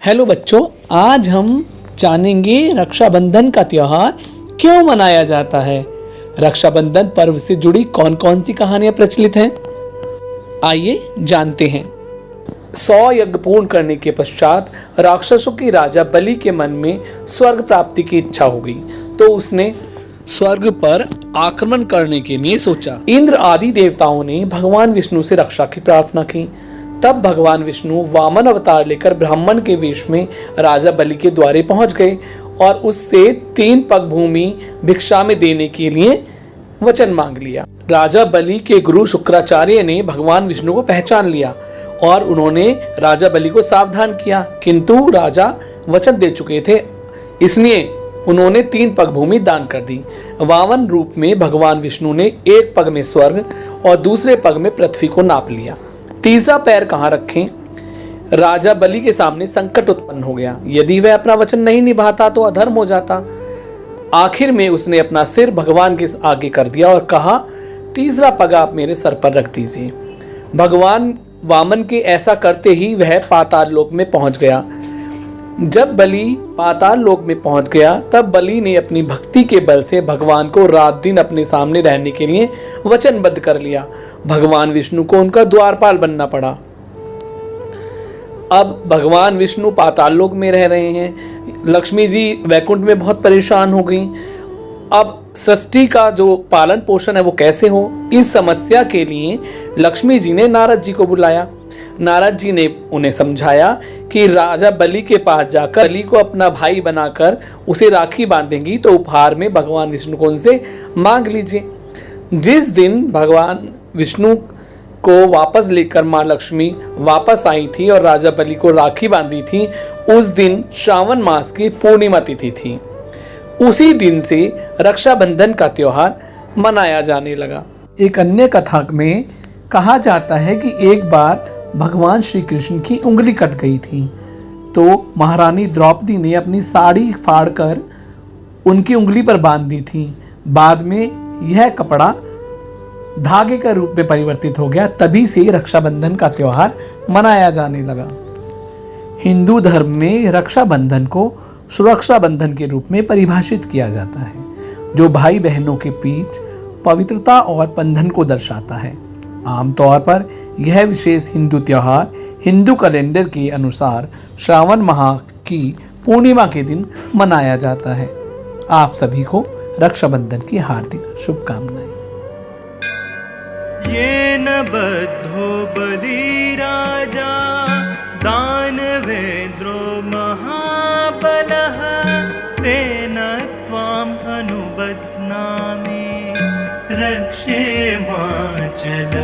Hello बच्चों, आज हम जानेंगे रक्षाबंधन का त्योहार क्यों मनाया जाता है। रक्षाबंधन पर्व से जुड़ी कौन कौन सी कहानियां प्रचलित हैं, आइए जानते हैं। 100 यज्ञ पूर्ण करने के पश्चात राक्षसों की राजा बलि के मन में स्वर्ग प्राप्ति की इच्छा हो गई, तो उसने स्वर्ग पर आक्रमण करने के लिए सोचा। इंद्र आदि देवताओं ने भगवान विष्णु से रक्षा की प्रार्थना की। तब भगवान विष्णु वामन अवतार लेकर ब्राह्मण के वेश में राजा बलि के द्वारे पहुंच गए और उससे 3 पग भूमि भिक्षा में देने के लिए वचन मांग लिया। राजा बलि के गुरु शुक्राचार्य ने भगवान विष्णु को पहचान लिया और उन्होंने राजा बलि को सावधान किया, किंतु राजा वचन दे चुके थे, इसलिए उन्होंने 3 पग भूमि दान कर दी। वामन रूप में भगवान विष्णु ने एक पग में स्वर्ग और दूसरे पग में पृथ्वी को नाप लिया। तीसरा पैर कहाँ रखें? राजा बलि के सामने संकट उत्पन्न हो गया। यदि वह अपना वचन नहीं निभाता तो अधर्म हो जाता। आखिर में उसने अपना सिर भगवान के आगे कर दिया और कहा, तीसरा पग आप मेरे सर पर रख दीजिए। भगवान वामन के ऐसा करते ही वह पाताल लोक में पहुंच गया। जब बलि पाताल लोक में पहुंच गया, तब बलि ने अपनी भक्ति के बल से भगवान को रात दिन अपने सामने रहने के लिए वचनबद्ध कर लिया। भगवान विष्णु को उनका द्वारपाल बनना पड़ा। अब भगवान विष्णु पाताल लोक में रह रहे हैं। लक्ष्मी जी वैकुंठ में बहुत परेशान हो गई। अब सृष्टि का जो पालन पोषण है वो कैसे हो, इस समस्या के लिए लक्ष्मी जी ने नारद जी को बुलाया। नारद जी ने उन्हें समझाया कि राजा बलि के पास जाकर बलि को अपना भाई बनाकर उसे राखी बांधेंगी तो उपहार में भगवान विष्णु को उनसे मांग लीजिए। जिस दिन भगवान विष्णु को वापस लेकर मां लक्ष्मी वापस आई थी और राजा बलि को राखी बांधी थी, उस दिन श्रावण मास की पूर्णिमा तिथि थी। उसी दिन से रक्षाबंधन का त्योहार मनाया जाने लगा। एक अन्य कथा में कहा जाता है कि एक बार भगवान श्री कृष्ण की उंगली कट गई थी, तो महारानी द्रौपदी ने अपनी साड़ी फाड़कर उनकी उंगली पर बांध दी थी। बाद में यह कपड़ा धागे का रूप में परिवर्तित हो गया। तभी से रक्षाबंधन का त्योहार मनाया जाने लगा। हिंदू धर्म में रक्षाबंधन को सुरक्षा बंधन के रूप में परिभाषित किया जाता है, जो भाई बहनों के बीच पवित्रता और बंधन को दर्शाता है। आमतौर पर यह विशेष हिंदू त्योहार हिंदू कैलेंडर के अनुसार श्रावण माह की पूर्णिमा के दिन मनाया जाता है। आप सभी को रक्षाबंधन की हार्दिक शुभकामनाएं। येन बद्धो बलि राजा दानवेन्द्रो महाबलः तेन त्वाम् अनुबध्नामि रक्षे माचल